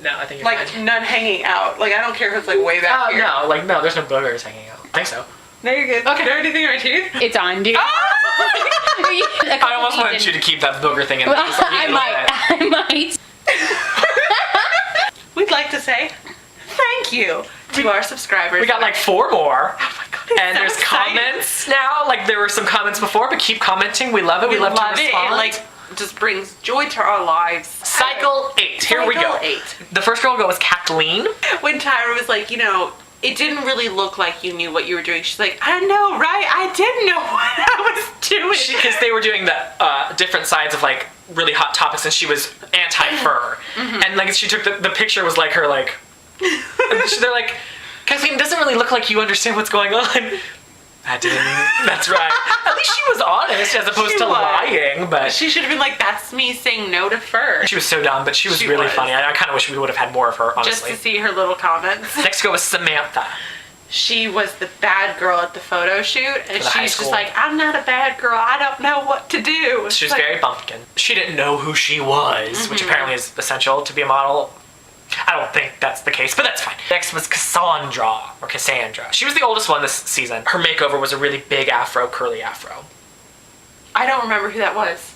No, I think you're Like, fine. none hanging out. Like, I don't care if it's, like, way back here. No, like, no, there's no boogers hanging out. I think so. No, you're good. Okay. Do I have anything in my teeth? It's on, dude. I almost wanted you to keep that booger thing in there. I might. We'd like to say thank you to our subscribers. We got like 4 more. Oh my god. And so there's exciting. comments now. Like, there were some comments before, but keep commenting. We love it. We love to it. respond. It, like, just brings joy to our lives. Cycle 8. Here we go. Cycle 8. The first girl to go was Kathleen. When Tyra was like, you know, it didn't really look like you knew what you were doing. She's like, I know, right? I didn't know what I was doing. Because they were doing the different sides of, like, really hot topics, and she was anti-fur. And, like, she took the picture was, like, her, like... they're like, Kathleen, it doesn't really look like you understand what's going on. I didn't. That's right. At least she was honest as opposed to lying, but... She should have been like, that's me saying no to fur. She was so dumb, but she was really funny. I kind of wish we would have had more of her, honestly. Just to see her little comments. Next go was Samantha. She was the bad girl at the photo shoot, and high she's school. just like, I'm not a bad girl. I don't know what to do. She was like, very bumpkin. She didn't know who she was, which apparently is essential to be a model. I don't think that's the case, but that's fine. Next was Cassandra. She was the oldest one this season. Her makeover was a really big afro, curly afro. I don't remember who that was.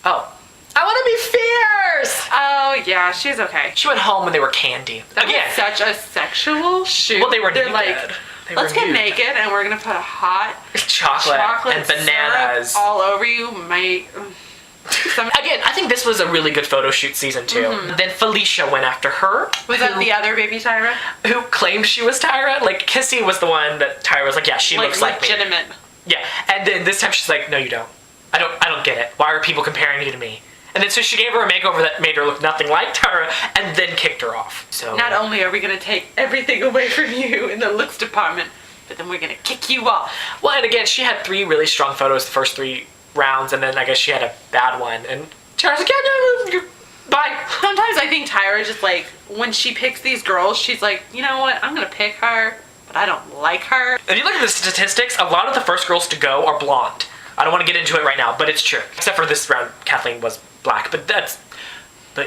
Oh. I want to be fierce! Oh, yeah, she's okay. She went home when they were candy. That Again. was such a sexual shoot. Well, they're naked. like, let's get naked, and we're gonna put a hot chocolate and bananas syrup all over you. Again, I think this was a really good photo shoot season 2. Then Felicia went after her. Was that the other baby Tyra? Who claimed she was Tyra? Like, Kissy was the one that Tyra was like, yeah, she looks like me. Legitimate. Yeah, and then this time she's like, no, you don't. I don't get it. Why are people comparing you to me? And then so she gave her a makeover that made her look nothing like Tyra, and then kicked her off. So not only are we gonna take everything away from you in the looks department, but then we're gonna kick you off. Well, and again, she had 3 really strong photos the first 3 rounds, and then I guess she had a bad one, and Tyra's like, yeah, no, bye. Sometimes I think Tyra just like, when she picks these girls, she's like, you know what, I'm gonna pick her, but I don't like her. If you look at the statistics, a lot of the first girls to go are blonde. I don't want to get into it right now, but it's true. Except for this round, Kathleen was black, but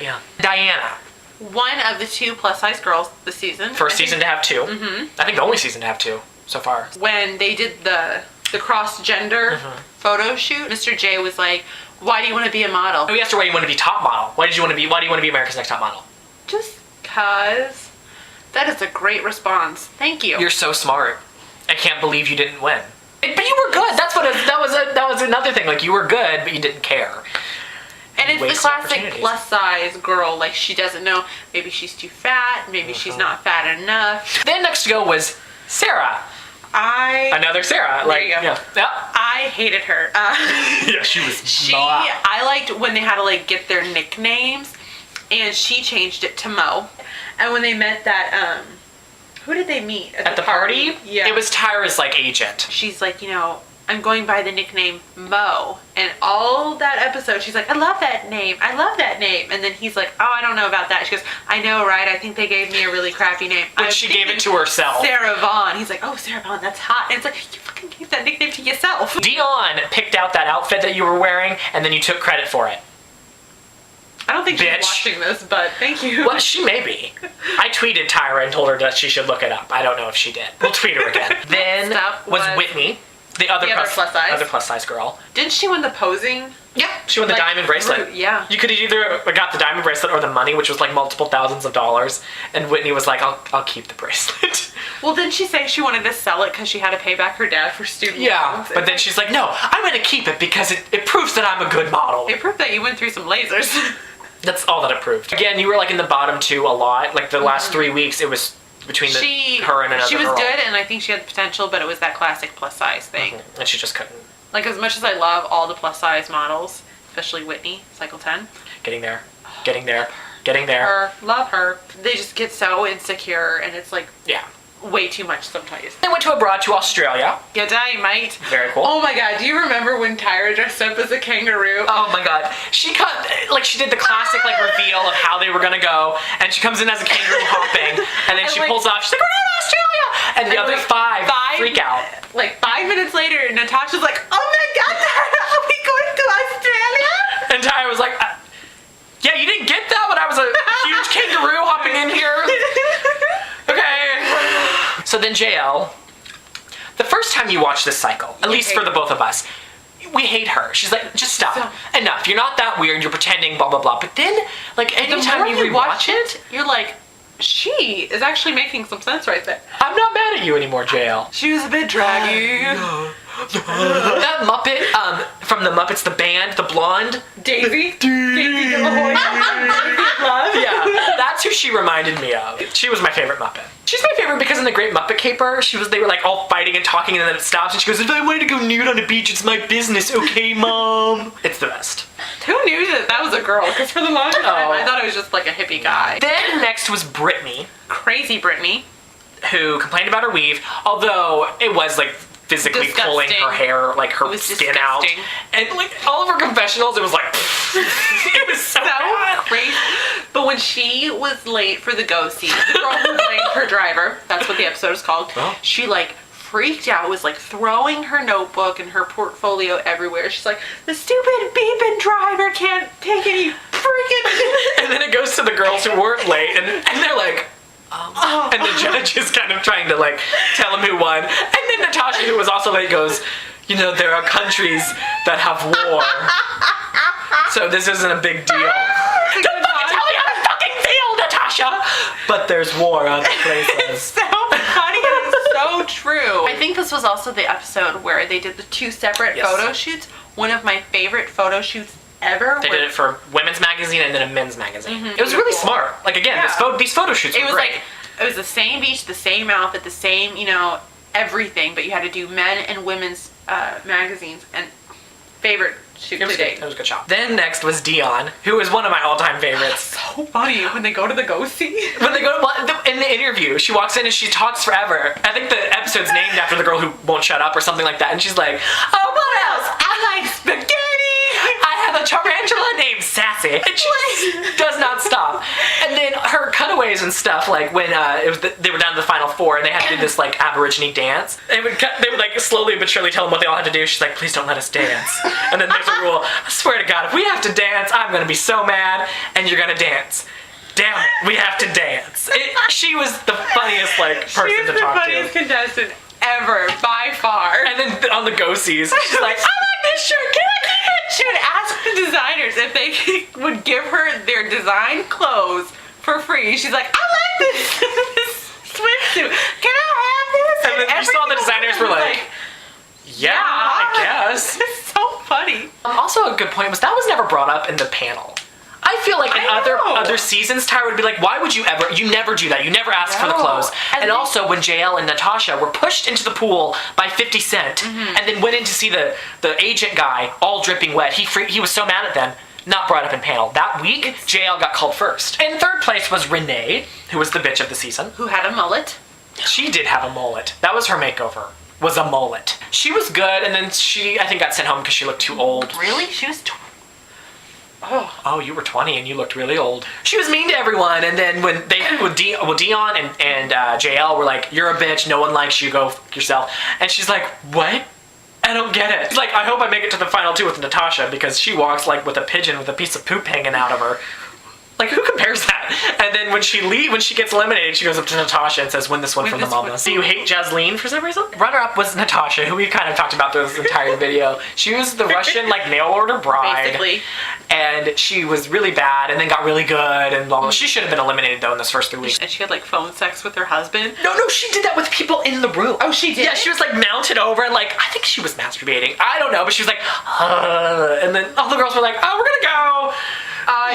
yeah. Diana. One of the 2 plus-size girls this season. First season to have 2. I think the only season to have 2 so far. When they did the cross-gender photo shoot, Mr. J was like, why do you want to be a model? We asked her why you want to be top model. Why do you want to be America's Next Top Model? Just cause. That is a great response. Thank you. You're so smart. I can't believe you didn't win. But you were good. That's what that was another thing. Like, you were good, but you didn't care. And it's the classic plus-size girl. Like, she doesn't know. Maybe she's too fat. Maybe she's not fat enough. Then next to go was Sarah. Another Sarah. There you go. Yeah. I hated her. Yeah, she was not. I liked when they had to like get their nicknames, and she changed it to Mo. And when they met that, who did they meet at the party? Yeah, it was Tyra's like agent. She's like, you know, I'm going by the nickname Mo, and all that episode she's like, I love that name, and then he's like, oh, I don't know about that. She goes, I know, right? I think they gave me a really crappy name. But she gave it to herself. Sarah Vaughn. He's like, oh, Sarah Vaughn, that's hot. And it's like, you fucking gave that nickname to yourself. Dion picked out that outfit that you were wearing, and then you took credit for it. I don't think she's watching this, but thank you. Well, she may be. I tweeted Tyra and told her that she should look it up. I don't know if she did. We'll tweet her again. Then was Whitney, the other plus size girl. Didn't she win the posing? Yeah, she won the diamond bracelet. Yeah. You could have either got the diamond bracelet or the money, which was like multiple thousands of dollars. And Whitney was like, I'll keep the bracelet. Well, didn't she say she wanted to sell it because she had to pay back her dad for student loans? But then she's like, no, I'm going to keep it because it proves that I'm a good model. It proved that you went through some lasers. That's all that it proved. Again, you were like in the bottom 2 a lot. Like the last 3 weeks, it was between her and another She was girl. good, and I think she had potential, but it was that classic plus size thing. And she just couldn't. Like, as much as I love all the plus size models, especially Whitney, Cycle 10. Getting there. Love her. They just get so insecure, and it's like, way too much sometimes. They went abroad to Australia. Good day, mate. Very cool. Oh my god, do you remember when Tyra dressed up as a kangaroo? Oh my god. She did the classic reveal of how they were gonna go, and she comes in as a kangaroo hopping, and then she pulls off, she's like, we're going to Australia! And the other five freak out. Like 5 minutes later, Natasha's like, oh my god, Tyra, are we going to Australia? And Tyra was like, yeah, you didn't get that when I was a huge kangaroo hopping JL, the first time you watch this cycle, at least for the both of us, we hate her. She's like, just stop. Enough. You're not that weird. You're pretending, blah, blah, blah. But then, like, anytime you rewatch it, you're like, she is actually making some sense right there. I'm not mad at you anymore, JL. She was a bit draggy. That Muppet from the Muppets, the band, the blonde. Davy Delahoy. Yeah, that's who she reminded me of. She was my favorite Muppet. She's my favorite because in the Great Muppet Caper, they were like all fighting and talking, and then it stops, and she goes, "If I wanted to go nude on a beach, it's my business, okay, Mom?" It's the best. Who knew that was a girl? Because for the longest time, I thought it was just like a hippie guy. Then next was Brittany. Crazy Brittany. Who complained about her weave, although it was like physically pulling her hair, like her skin out. And like all of her confessionals, it was like, it was so bad. Crazy. But when she was late for the go scene, the girl who played her driver, that's what the episode is called, she like freaked out, was like throwing her notebook and her portfolio everywhere. She's like, the stupid beeping driver can't take any freaking... And then it goes to the girls who weren't late, and they're like, and the judge is kind of trying to like tell him who won. And then Natasha, who was also late, goes, you know, there are countries that have war, so this isn't a big deal. Don't fucking tell me how to fucking feel, Natasha! But there's war other places. It's so funny and it's so true. I think this was also the episode where they did the two separate photo shoots. One of my favorite photo shoots ever. They did it for women's magazine and then a men's magazine. It was really smart. Like again, these photo shoots were great. Like, it was the same beach, the same outfit, the same, you know, everything, but you had to do men and women's magazines, and favorite shoot to date. It was a good shot. Then next was Dion, who is one of my all-time favorites. So funny when they go to the go-see. When they go in the interview, she walks in and she talks forever. I think the episode's named after the girl who won't shut up or something like that, and she's like, oh, what else? I like spaghetti! I have a tarantula named Sassy. And she just does not stop. And then her cutaways and stuff, like when they were down to the final four and they had to do this like Aborigine dance. They would like slowly but surely tell them what they all had to do. She's like, please don't let us dance. And then there's a rule. I swear to God, if we have to dance, I'm gonna be so mad, and you're gonna dance. Damn it, we have to dance. She was the funniest like person to talk to. She was the funniest contestant ever, by far. And then on the go-sees, she's like, I like this shirt, can I keep it? She would ask the designers if they would give her their design clothes for free. She's like, I like this swimsuit. Can I have this? And then you saw the designers were like, yeah, I guess. It's so funny. Also a good point was that was never brought up in the panel. I feel like in other seasons, Tyra would be like, why would you never do that. You never ask for the clothes. And also when JL and Natasha were pushed into the pool by 50 Cent and then went in to see the agent guy all dripping wet, he was so mad at them. Not brought up in panel. That week, JL got called first. In third place was Renee, who was the bitch of the season. Who had a mullet. She did have a mullet. That was her makeover. Was a mullet. She was good, and then she, I think, got sent home because she looked too old. Really? She was Oh, you were 20 and you looked really old. She was mean to everyone, and then when Dion and JL were like, you're a bitch, no one likes you, go fuck yourself. And she's like, what? I don't get it. It's like, I hope I make it to the final two with Natasha, because she walks like with a pigeon with a piece of poop hanging out of her. Like, who compares that? And then when she gets eliminated, she goes up to Natasha and says, win this one from the mamas. Do you hate Jasleen for some reason? Runner-up was Natasha, who we kind of talked about through this entire video. She was the Russian, like, mail order bride. Basically. And she was really bad and then got really good and blah, blah. She should have been eliminated, though, in this first 3 weeks. And she had, like, phone sex with her husband. No, she did that with people in the room. Oh, she did? Yeah, she was, like, mounted over and, like, I think she was masturbating. I don't know, but she was like, and then all the girls were like, oh, we're gonna go.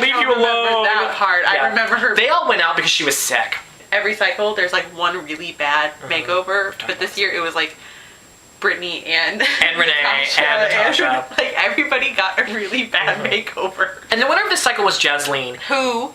Leave you alone. That part. Yeah. I remember her. They all went out because she was sick. Every cycle, there's like one really bad makeover, but this year it was like Brittany and Renee and Natasha. Like everybody got a really bad makeover. And the winner of this cycle was Jasleen, who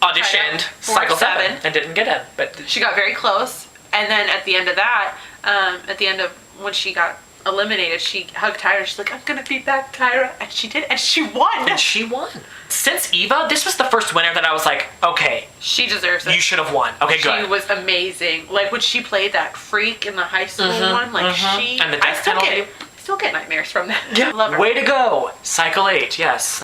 auditioned Cycle 7 and didn't get in, but she got very close. And then at the end of that, at the end of when she got eliminated, she hugged Tyra. She's like, I'm gonna be back, Tyra. And she did, and she won. And she won. Since Eva, this was the first winner that I was like, okay. She deserves it. You should have won. Okay, good. She was amazing. Like when she played that freak in the high school one, like And the death penalty. I still get nightmares from that. Yeah. I love her. Way to go. Cycle 8, yes.